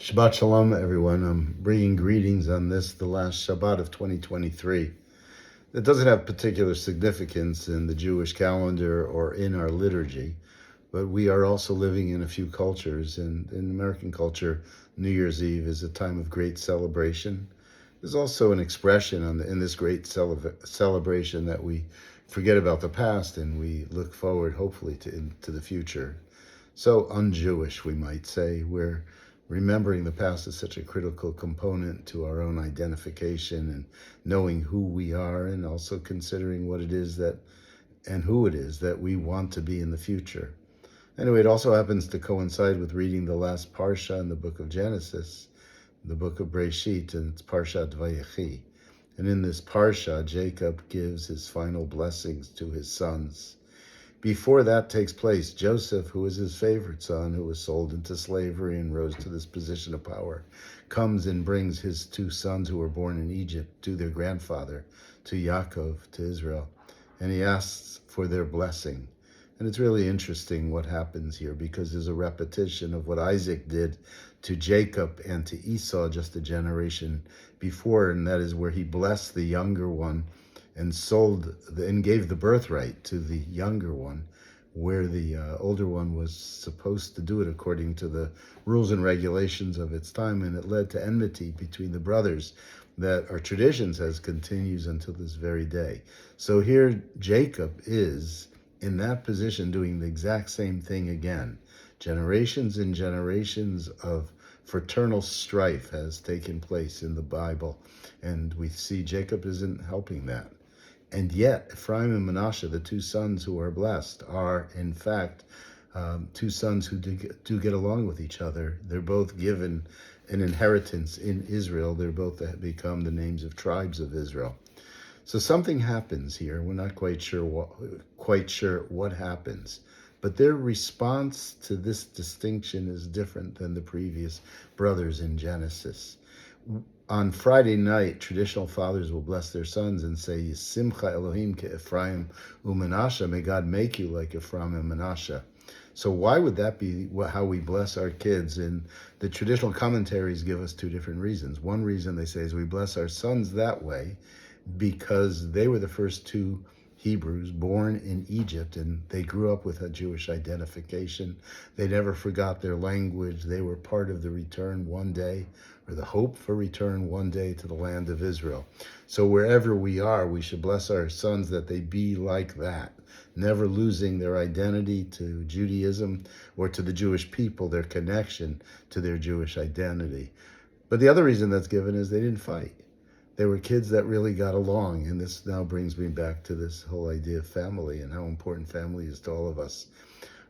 Shabbat Shalom, everyone. I'm bringing greetings on this, the last Shabbat of 2023. It doesn't have particular significance in the Jewish calendar or in our liturgy, but we are also living in a few cultures, and in American culture, New Year's Eve is a time of great celebration. There's also an expression in this great celebration that we forget about the past and we look forward, hopefully, to the future. So un-Jewish, we might say, where remembering the past is such a critical component to our own identification and knowing who we are, and also considering what it is that and who it is that we want to be in the future. Anyway, it also happens to coincide with reading the last parsha in the book of Genesis, the book of Breshit, and it's Parshat Vayechi. And in this parsha, Jacob gives his final blessings to his sons. Before that takes place, Joseph, who was his favorite son, who was sold into slavery and rose to this position of power, comes and brings his two sons who were born in Egypt to their grandfather, to Yaakov, to Israel, and he asks for their blessing. And it's really interesting what happens here, because there's a repetition of what Isaac did to Jacob and to Esau just a generation before, and that is where he blessed the younger one and gave the birthright to the younger one, where the older one was supposed to do it according to the rules and regulations of its time, and it led to enmity between the brothers that our tradition says continues until this very day. So here Jacob is in that position doing the exact same thing again. Generations and generations of fraternal strife has taken place in the Bible, and we see Jacob isn't helping that. And yet, Ephraim and Manasseh, the two sons who are blessed, are in fact two sons who do get along with each other. They're both given an inheritance in Israel. They're both become the names of tribes of Israel. So something happens here. We're not quite sure what happens, but their response to this distinction is different than the previous brothers in Genesis. On Friday night, traditional fathers will bless their sons and say, Simcha Elohim ke Ephraim u'Manasseh, may God make you like Ephraim and Manasseh. So why would that be how we bless our kids? And the traditional commentaries give us two different reasons. One reason they say is we bless our sons that way because they were the first two Hebrews born in Egypt, and they grew up with a Jewish identification. They never forgot their language. They were part of the return one day, or the hope for return one day, to the land of Israel. So wherever we are, we should bless our sons that they be like that, never losing their identity to Judaism or to the Jewish people, their connection to their Jewish identity. But the other reason that's given is they didn't fight. They were kids that really got along, and this now brings me back to this whole idea of family and how important family is to all of us.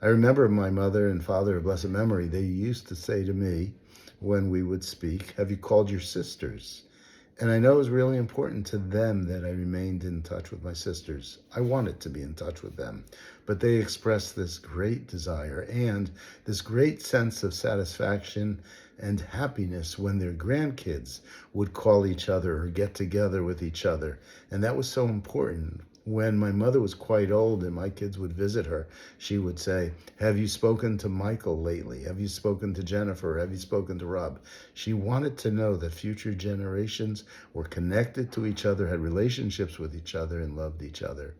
I remember my mother and father of blessed memory, they used to say to me when we would speak, have you called your sisters? And I know it was really important to them that I remained in touch with my sisters. I wanted to be in touch with them, but they expressed this great desire and this great sense of satisfaction and happiness when their grandkids would call each other or get together with each other. And that was so important. When my mother was quite old and my kids would visit her, she would say, have you spoken to Michael lately? Have you spoken to Jennifer? Have you spoken to Rob? She wanted to know that future generations were connected to each other, had relationships with each other, and loved each other.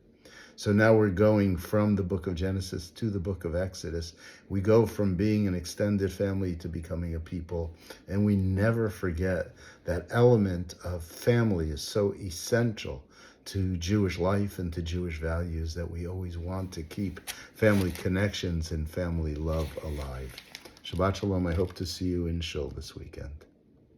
So now we're going from the book of Genesis to the book of Exodus. We go from being an extended family to becoming a people. And we never forget that element of family is so essential to Jewish life and to Jewish values that we always want to keep family connections and family love alive. Shabbat Shalom. I hope to see you in Shul this weekend.